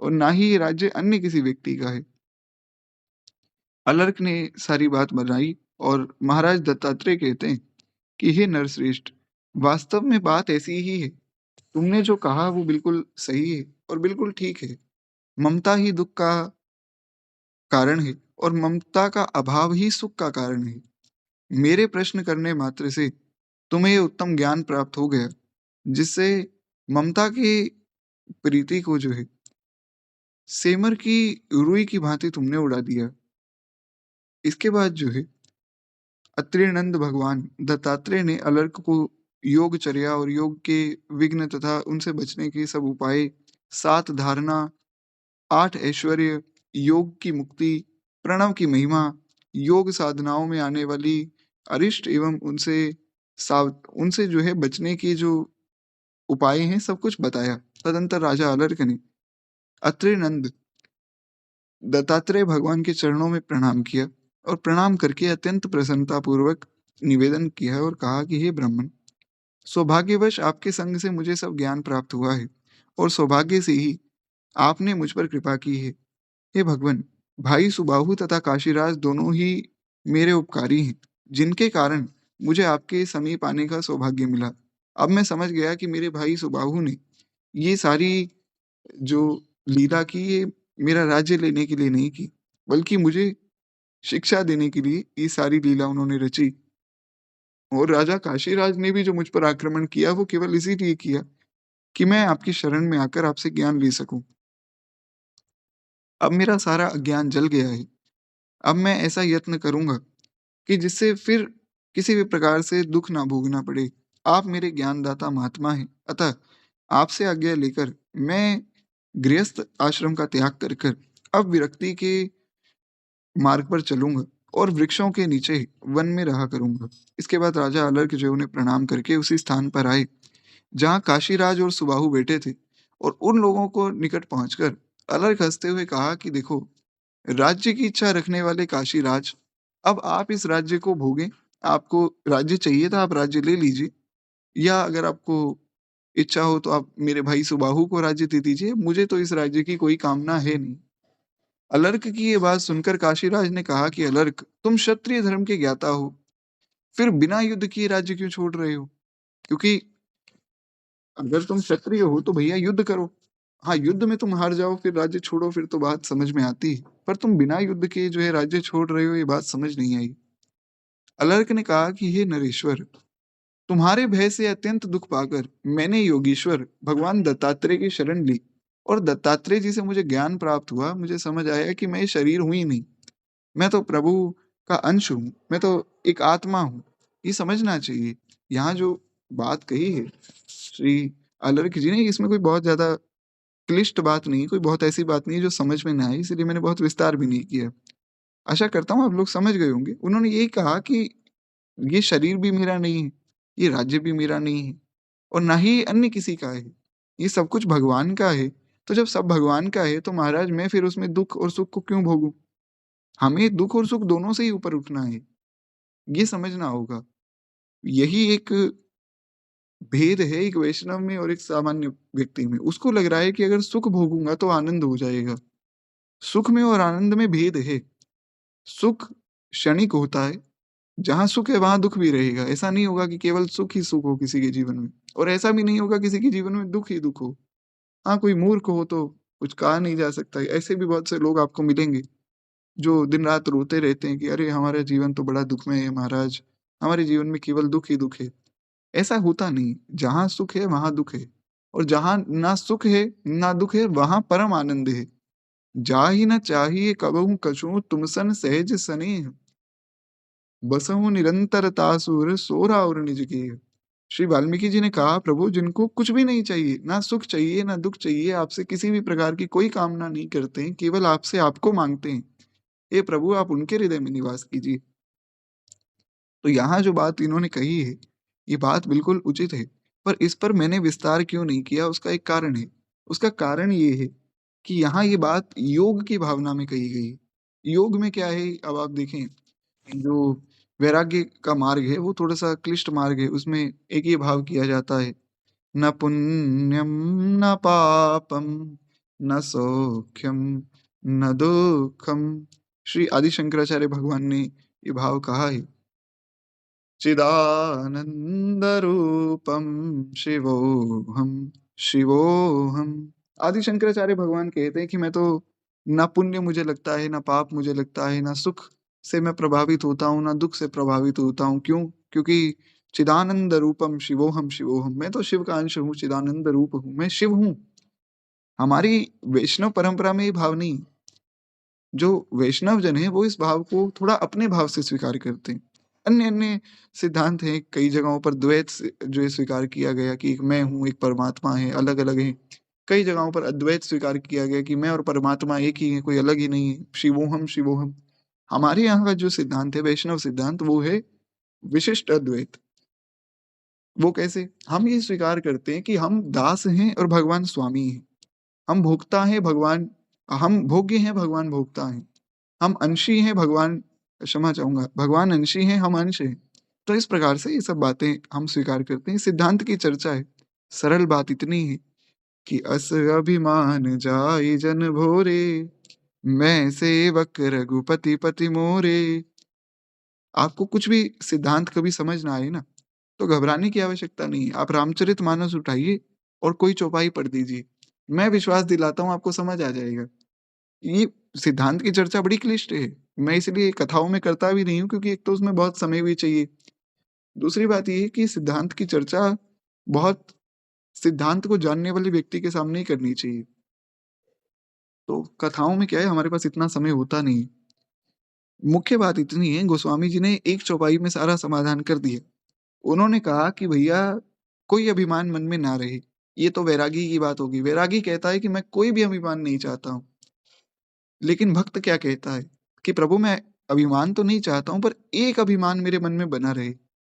और ना ही ये राज्य अन्य किसी व्यक्ति का है। अलर्क ने सारी बात बनाई और महाराज दत्तात्रेय कहते हैं कि हे नरश्रेष्ठ, वास्तव में बात ऐसी ही है। तुमने जो कहा वो बिल्कुल सही है और बिल्कुल ठीक है। ममता ही दुःख का कारण है और ममता का अभाव ही सुख का कारण है। मेरे प्रश्न करने मात्र से तुम्हें ये उत्तम ज्ञान प्राप्त हो गया, जिससे ममता की प्रीति को जो है, सेमर की रुई की भांति तुमने उड़ा दिया। इसके बाद जो है, अत्रिनंद भगवान दत्तात्रेय ने अलर्क को योगचर्या और योग के विघ्न तथा उनसे बचने के सब उपाय, 7 धारणा, 8 ऐश्वर्य, योग की मुक्ति, प्रणव की महिमा, योग साधनाओं में आने वाली अरिष्ट एवं उनसे जो है बचने के जो उपाय हैं, सब कुछ बताया। तदंतर राजा अलर्क ने अत्रिनंद दत्तात्रेय भगवान के चरणों में प्रणाम किया और प्रणाम करके अत्यंत प्रसन्नतापूर्वक निवेदन किया और कहा कि हे ब्राह्मण, सौभाग्यवश आपके संग से मुझे सब ज्ञान प्राप्त हुआ है और सौभाग्य से ही आपने मुझ पर कृपा की है। हे भगवान, भाई सुबाहु तथा काशीराज दोनों ही मेरे उपकारी हैं, जिनके कारण मुझे आपके समीप आने का सौभाग्य मिला। अब मैं समझ गया कि मेरे भाई सुबाहु ने ये सारी जो लीला की, ये मेरा राज्य लेने के लिए नहीं की, बल्कि मुझे शिक्षा देने के लिए ये सारी लीला उन्होंने रची। और राजा काशीराज ने भी जो मुझ पर आक्रमण किया, वो केवल इसीलिए किया कि मैं आपकी शरण में आकर आपसे ज्ञान ले सकूं। अब मेरा सारा अज्ञान जल गया है। अब मैं ऐसा यत्न करूंगा कि जिससे फिर किसी भी प्रकार से दुख ना भोगना पड़े। आप मेरे ज्ञानदाता महात्मा हैं, अतः आपसे आज्ञा लेकर मैं गृहस्थ आश्रम का त्याग कर कर अब विरक्ति के मार्ग पर चलूंगा और वृक्षों के नीचे वन में रहा करूंगा। इसके बाद राजा अलर्क जो है उन्हें प्रणाम करके उसी स्थान पर आए जहाँ काशीराज और सुबाहु बैठे थे और उन लोगों को निकट पहुंचकर अलर्क हंसते हुए कहा कि देखो, राज्य की इच्छा रखने वाले काशीराज, अब आप इस राज्य को भोगें। आपको राज्य चाहिए था, आप राज्य ले लीजिए, या अगर आपको इच्छा हो तो आप मेरे भाई सुबाहु को राज्य दे दीजिए। मुझे तो इस राज्य की कोई कामना है नहीं। अलर्क की ये बात सुनकर काशीराज ने कहा कि अलर्क, तुम क्षत्रिय धर्म के ज्ञाता हो, फिर बिना युद्ध किए राज्य क्यों छोड़ रहे हो? क्योंकि अगर तुम क्षत्रिय हो तो भैया युद्ध करो। हाँ, युद्ध में तुम हार जाओ फिर राज्य छोड़ो, फिर तो बात समझ में आती है। पर तुम बिना युद्ध के जो है राज्य छोड़ रहे हो, ये बात समझ नहीं आई। अलर्क ने कहा कि हे नरेश्वर, तुम्हारे भय से अत्यंत दुख पाकर मैंने योगीश्वर भगवान दत्तात्रेय की शरण ली और दत्तात्रेय जी से मुझे ज्ञान प्राप्त हुआ। मुझे समझ आया कि मैं ये शरीर हूं ही नहीं, मैं तो प्रभु का अंश हूँ, मैं तो एक आत्मा हूँ। ये समझना चाहिए। यहाँ जो बात कही है श्री अलर्क जी ने इसमें कोई बहुत ज़्यादा क्लिष्ट बात नहीं, कोई बहुत ऐसी बात नहीं है जो समझ में ना आए, इसीलिए मैंने बहुत विस्तार भी नहीं किया। आशा करता हूँ आप लोग समझ गए होंगे। उन्होंने यही कहा कि ये शरीर भी मेरा नहीं है, ये राज्य भी मेरा नहीं है और ना ही अन्य किसी का है। ये सब कुछ भगवान का है। तो जब सब भगवान का है तो महाराज मैं फिर उसमें दुःख और सुख को क्यों भोगूँ? हमें दुःख और सुख दोनों से ही ऊपर उठना है, ये समझना होगा। यही एक भेद है एक वैष्णव में और एक सामान्य व्यक्ति में। उसको लग रहा है कि अगर सुख भोगूँगा तो आनंद हो जाएगा। सुख में और आनंद में भेद है। सुख क्षणिक होता है, जहाँ सुख है वहाँ दुःख भी रहेगा। ऐसा नहीं होगा कि केवल सुख ही सुख हो किसी के जीवन में और ऐसा भी नहीं होगा किसी के जीवन में दुःख ही दुःख हो। हाँ, कोई मूर्ख हो तो कुछ कहा नहीं जा सकता। ऐसे भी बहुत से लोग आपको मिलेंगे, जो दिन-रात रोते रहते हैं कि अरे! हमारा जीवन तो बड़ा दुःखमय है महाराज, हमारे जीवन में केवल दुःख ही दुःख है। ऐसा होता नहीं, जहाँ सुख है वहाँ दुःख है और जहाँ ना सुख है, ना दुःख है वहाँ परम आनंद है। जाहि न चाहिए कबहु कछुँ तुम सन सहज सनेह, बसहु निरंतर तासुर सोरा और निज गेह। श्री वाल्मीकि जी ने कहा प्रभु जिनको कुछ भी नहीं चाहिए, ना सुख चाहिए, ना दुःख चाहिए, आपसे किसी भी प्रकार की कोई कामना नहीं करते हैं, केवल आपसे आपको माँगते हैं। हे प्रभु आप उनके हृदय में निवास कीजिए। तो यहाँ जो बात इन्होंने कही है, ये बात बिल्कुल उचित है, पर इस पर मैंने विस्तार क्यों नहीं किया उसका एक कारण है। उसका कारण ये है कि यहाँ ये बात योग की भावना में कही गई है। योग में क्या है अब आप देखें, जो वैराग्य का मार्ग है वो थोड़ा-सा क्लिष्ट मार्ग है, उसमें एक ये भाव किया जाता है, न पुण्यम न पापम न सौख्यम न दुःखम। श्री आदि शंकराचार्य भगवान ने ये भाव कहा है। चिदानंदरूपम शिवोऽहं शिवोऽहं। आदि शंकराचार्य भगवान कहते हैं कि मैं तो ना पुण्य मुझे लगता है, ना पाप मुझे लगता है, ना सुख से मैं प्रभावित होता हूँ, ना दुःख से प्रभावित होता हूँ। क्यों? क्योंकि चिदानंद रूपम शिवोऽहं शिवोऽहं। मैं तो शिव का अंश हूँ, चिदानंद रूप हूँ, मैं शिव हूँ। हमारी वैष्णव परंपरा में ये भाव नहीं। जो वैष्णव जन हैं वो इस भाव को थोड़ा अपने भाव से स्वीकार करते हैं। अन्य-अन्य सिद्धांत हैं, कई जगहों पर द्वैत से जो है स्वीकार किया गया कि एक मैं हूँ, एक परमात्मा है, अलग-अलग हैं। कई जगहों पर अद्वैत स्वीकार किया गया कि मैं और परमात्मा एक ही हैं, कोई अलग ही नहीं है। शिवोहम शिवोहम। हमारे यहाँ का जो सिद्धांत है, वैष्णव सिद्धांत, वो है विशिष्ट अद्वैत। वो कैसे? हम ये स्वीकार करते हैं कि हम दास हैं और भगवान स्वामी हैं। हम भोक्ता हैं, हम भोग्य हैं, भगवान भोक्ता हैं। हम अंशी हैं, क्षमा चाहूँगा, भगवान अंशी हैं, हम अंश हैं। तो इस प्रकार से ये सब बातें हम स्वीकार करते हैं, सिद्धांत की चर्चा है। सरल बात इतनी है कि अस अभिमान जाई जन भोरे, मैं सेवक रघुपति पति मोरे। आपको कुछ भी सिद्धांत कभी समझ ना आए ना, तो घबराने की आवश्यकता नहीं है। आप रामचरितमानस उठाइए और कोई चौपाई पढ़ दीजिए। मैं विश्वास दिलाता हूँ आपको समझ आ जाएगा। ये सिद्धांत की चर्चा बड़ी क्लिष्ट है। मैं इसलिए कथाओं में करता भी नहीं हूँ क्योंकि एक तो उसमें बहुत समय भी चाहिए। दूसरी बात ये है कि सिद्धांत की चर्चा बहुत सिद्धांत को जानने वाले व्यक्ति के सामने ही करनी चाहिए। तो कथाओं में क्या है हमारे पास इतना समय होता नहीं है। मुख्य बात इतनी है गोस्वामी जी ने एक चौपाई में सारा समाधान कर दिया। उन्होंने कहा कि भैया कोई अभिमान मन में ना रहे। ये तो वैरागी की बात होगी। वैरागी कहता है कि मैं कोई भी अभिमान नहीं चाहता हूँ। लेकिन भक्त क्या कहता है कि प्रभु मैं अभिमान तो नहीं चाहता हूँ पर एक अभिमान मेरे मन में बना रहे।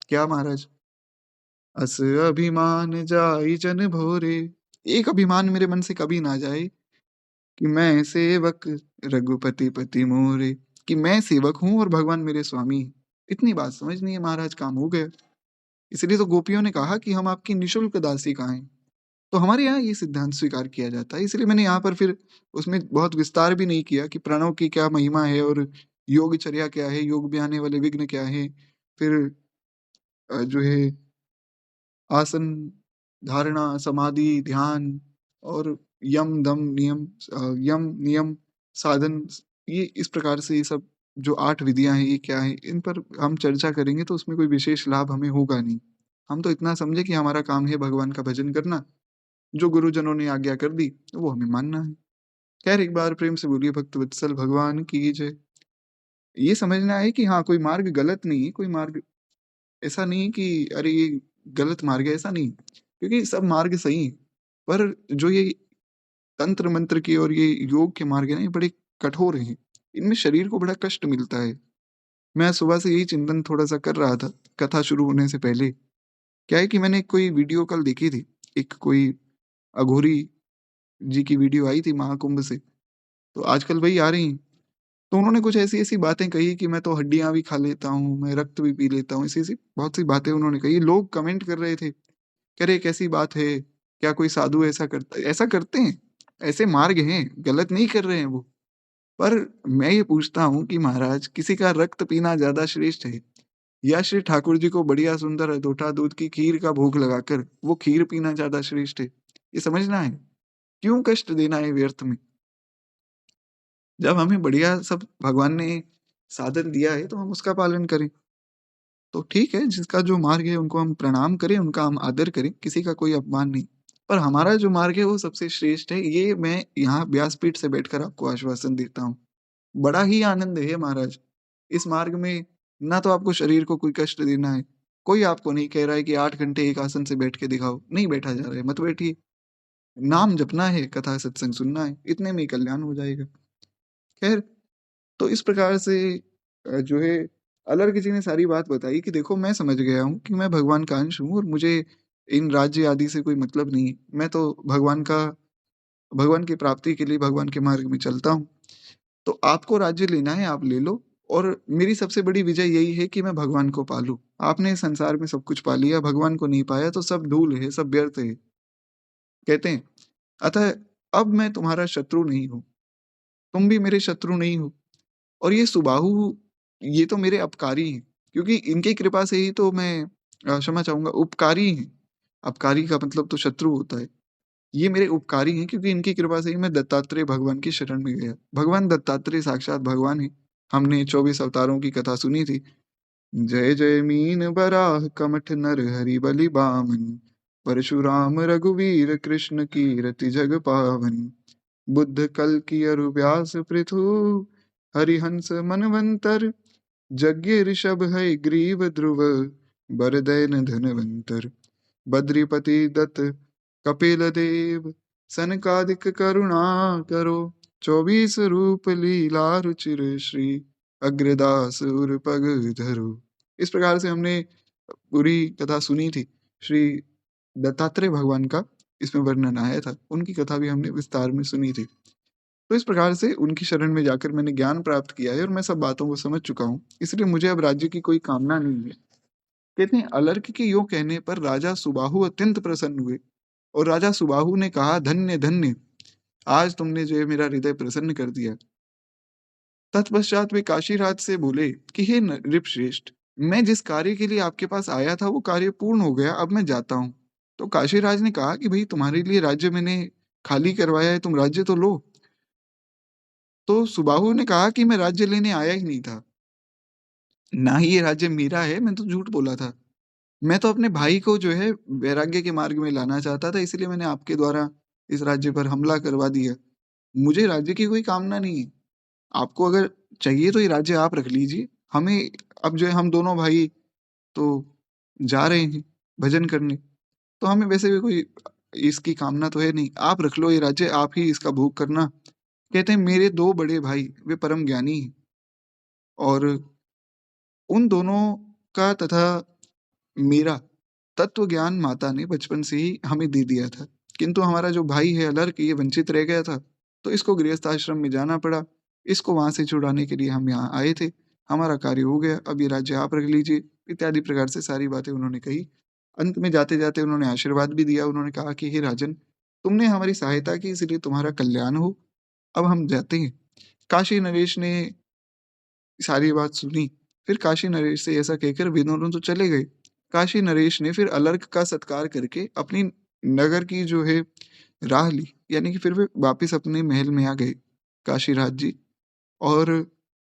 क्या महाराज? अस अभिमान जाई जन भोरे। एक अभिमान मेरे मन से कभी ना जाए कि मैं सेवक रघुपति पति मोरे, कि मैं सेवक हूँ और भगवान मेरे स्वामी हैं। इतनी बात समझनी है महाराज, काम हो गया। इसलिए तो गोपियों ने कहा कि हम आपकी निशुल्क दासिका हैं। तो हमारे यहाँ ये सिद्धांत स्वीकार किया जाता है। इसलिए मैंने यहाँ पर फिर उसमें बहुत विस्तार भी नहीं किया कि प्रणव की क्या महिमा है और योगचर्या क्या है, योग में आने वाले विघ्न क्या हैं। फिर जो है आसन, धारणा, समाधि, ध्यान और यम, नियम, साधन, ये इस प्रकार से ये सब जो 8 विधियाँ हैं, ये क्या हैं, इन पर हम चर्चा करेंगे तो उसमें कोई विशेष लाभ हमें होगा नहीं। हम तो इतना समझे कि हमारा काम है भगवान का भजन करना, जो गुरुजनों ने आज्ञा कर दी, वो हमें मानना है। खैर एक बार प्रेम से बोलिए भक्तवत्सल भगवान की जय। ये समझना है कि हाँ, कोई मार्ग गलत नहीं है, कोई मार्ग ऐसा नहीं है कि अरे ये गलत मार्ग है, ऐसा नहीं। क्योंकि सब मार्ग सही हैं। पर जो ये तंत्र मंत्र की और ये योग के मार्ग है ना, ये बड़े कठोर हैं। इनमें शरीर को बड़ा कष्ट मिलता है। मैं सुबह से यही चिंतन थोड़ा सा कर रहा था कथा शुरू होने से पहले। क्या है कि मैंने कोई वीडियो कल देखी थी, एक कोई अघोरी जी की वीडियो आई थी महाकुंभ से, तो आजकल वही आ रही हैं। तो उन्होंने कुछ ऐसी-ऐसी बातें कही कि मैं तो हड्डियाँ भी खा लेता हूँ, मैं रक्त भी पी लेता हूँ, ऐसी-ऐसी बहुत सी बातें उन्होंने कही। लोग कमेंट कर रहे थे, कह रहे कैसी बात है? क्या कोई साधु ऐसा करता है? ऐसा करते हैं, ऐसे मार्ग हैं, गलत नहीं कर रहे हैं वो। पर मैं ये पूछता हूँ कि महाराज किसी का रक्त पीना ज़्यादा श्रेष्ठ है या श्री ठाकुर जी को बढ़िया सुंदर अधूठा दूध की खीर का भोग लगाकर वो खीर पीना ज़्यादा श्रेष्ठ है? ये समझना है। क्यों कष्ट देना है व्यर्थ में? जब हमें बढ़िया सब भगवान ने साधन दिया है तो हम उसका पालन करें। तो ठीक है, जिसका जो मार्ग है उनको हम प्रणाम करें, उनका हम आदर करें, किसी का कोई अपमान नहीं। पर हमारा जो मार्ग है वो सबसे श्रेष्ठ है, ये मैं यहाँ व्यासपीठ से बैठकर आपको आश्वासन देता हूँ। बड़ा ही आनंद है महाराज, इस मार्ग में ना तो आपको शरीर को कोई कष्ट देना है, कोई आपको नहीं कह रहा है कि 8 घंटे एक आसन से बैठ के दिखाओ, नहीं बैठा जा रहा है, मत बैठिए। नाम जपना है, कथा सत्संग सुनना है, इतने में ही कल्याण हो जाएगा। खैर, तो इस प्रकार से जो है अलर्क जी ने सारी बात बताई कि देखो मैं समझ गया हूँ कि मैं भगवान का अंश हूँ और मुझे इन राज्य आदि से कोई मतलब नहीं है। मैं तो भगवान की प्राप्ति के लिए भगवान के मार्ग में चलता हूँ। तो आपको राज्य लेना है आप ले लो और मेरी सबसे बड़ी विजय यही है कि मैं भगवान को पा लूँ। आपने इस संसार में सब कुछ पा लिया, भगवान को नहीं पाया तो सब धूल है, सब व्यर्थ है। कहते हैं, अतः अब मैं तुम्हारा शत्रु नहीं हूँ, तुम भी मेरे शत्रु नहीं हो। और ये सुबाहु, ये तो मेरे अपकारी हैं, क्योंकि इनकी कृपा से ही तो मैं क्षमा चाहूँगा उपकारी हैं। अपकारी का मतलब तो शत्रु होता है। ये मेरे उपकारी हैं क्योंकि इनकी कृपा से ही मैं दत्तात्रेय भगवान की शरण में गया। भगवान दत्तात्रेय साक्षात भगवान हैं। हमने 24 अवतारों की कथा सुनी थी। जय जय मीन बराह कमठ नर हरि बलि बामन, परशुराम रघुवीर कृष्ण कीरति जग पावन, बुद्ध कल की अरु व्यास पृथु, हरिहंस मनवंतर, यज्ञ ऋषभ है ग्रीव ध्रुव, बरदैन धनवंतर, बद्रीपति दत्त कपिल देव, सनकादिक करुणा करो, 24 रूप लीला रुचिर श्री, अग्रदास उरपग धरो। इस प्रकार से हमने पूरी कथा सुनी थी। श्री दत्तात्रेय भगवान का इसमें वर्णन आया था। उनकी कथा भी हमने विस्तार में सुनी थी। तो इस प्रकार से उनकी शरण में जाकर मैंने ज्ञान प्राप्त किया है और मैं सब बातों को समझ चुका हूँ। इसलिए मुझे अब राज्य की कोई कामना नहीं है। कहते हैं अलर्क के यूँ कहने पर राजा सुबाहु अत्यंत प्रसन्न हुए और राजा सुबाहु ने कहा, धन्य धन्य, आज तुमने जो है मेरा हृदय प्रसन्न कर दिया। तत्पश्चात वे काशीराज से बोले कि हे नृपश्रेष्ठ, मैं जिस कार्य के लिए आपके पास आया था वो कार्य पूर्ण हो गया, अब मैं जाता हूँ। तो काशीराज ने कहा कि भाई तुम्हारे लिए राज्य मैंने खाली करवाया है, तुम राज्य तो लो। तो सुबाहु ने कहा कि मैं राज्य लेने आया ही नहीं था, ना ही ये राज्य मेरा है, मैं तो झूठ बोला था। मैं तो अपने भाई को जो है वैराग्य के मार्ग में लाना चाहता था, इसलिए मैंने आपके द्वारा इस राज्य पर हमला करवा दिया। मुझे राज्य की कोई कामना नहीं है। आपको अगर चाहिए तो ये राज्य आप रख लीजिए। हमें अब जो है हम दोनों भाई तो जा रहे हैं भजन करने, तो हमें वैसे भी कोई इसकी कामना तो है नहीं। आप रख लो ये राज्य, आप ही इसका भोग करना। कहते हैं मेरे 2 बड़े भाई वे परम ज्ञानी हैं और उन दोनों का तथा मेरा तत्व ज्ञान माता ने बचपन से ही हमें दे दिया था। किंतु हमारा जो भाई है अलर्क, ये वंचित रह गया था, तो इसको गृहस्थ आश्रम में जाना पड़ा। इसको वहाँ से छुड़ाने के लिए हम यहाँ आए थे। हमारा कार्य हो गया, अब ये राज्य आप रख लीजिए, इत्यादि प्रकार से सारी बातें उन्होंने कही। अंत में जाते-जाते उन्होंने आशीर्वाद भी दिया। उन्होंने कहा कि हे राजन, तुमने हमारी सहायता की इसलिए तुम्हारा कल्याण हो, अब हम जाते हैं। काशी नरेश ने सारी बात सुनी। फिर काशी नरेश से ऐसा कहकर वे दोनों तो चले गए। काशी नरेश ने फिर अलर्क का सत्कार करके अपनी नगर की जो है राह ली, यानी कि फिर वे वापस अपने महल में आ गए काशीराज जी। और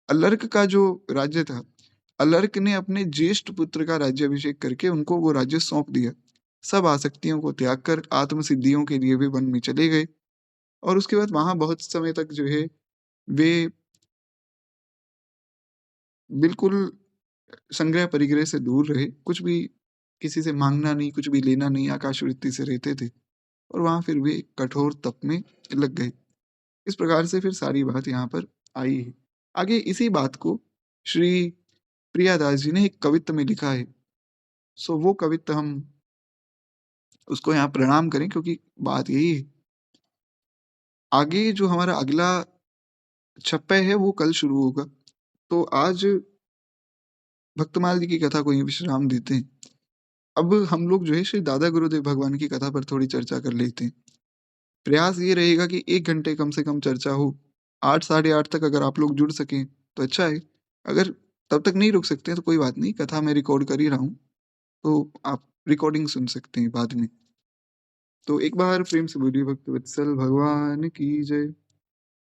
अलर्क का जो राज्य था, अलर्क ने अपने ज्येष्ठ पुत्र का राज्याभिषेक करके उनको वो राज्य सौंप दिया। सब आसक्तियों को त्याग कर आत्म सिद्धियों के लिए वे वन में चले गए और उसके बाद वहां बहुत समय तक जो है वे बिल्कुल संग्रह परिग्रह से दूर रहे, कुछ भी किसी से माँगना नहीं, कुछ भी लेना नहीं, आकाश वृत्ति से रहते थे। और वहाँ फिर भी एक कठोर तप में लग गए। इस प्रकार से फिर सारी बात यहाँ पर आई है। आगे इसी बात को श्री प्रियादास जी ने एक कवित्त में लिखा है। सो वो कवित्त हम उसको यहाँ प्रणाम करें, क्योंकि बात यही है। आगे जो हमारा अगला छप्पय है वो कल शुरू होगा। तो आज भक्तमाल जी की कथा को यहीं विश्राम देते हैं। अब हम लोग जो है श्री दादा गुरुदेव भगवान की कथा पर थोड़ी चर्चा कर लेते हैं। प्रयास ये रहेगा कि 1 घंटे कम से कम चर्चा हो। 8 साढ़े 8 तक अगर आप लोग जुड़ सकें तो अच्छा है। अगर तब तक नहीं रुक सकते हैं तो कोई बात नहीं, कथा मैं रिकॉर्ड कर ही रहा हूँ, तो आप रिकॉर्डिंग सुन सकते हैं बाद में। तो एक बार प्रेम से बोलिए भक्त वत्सल भगवान की जय।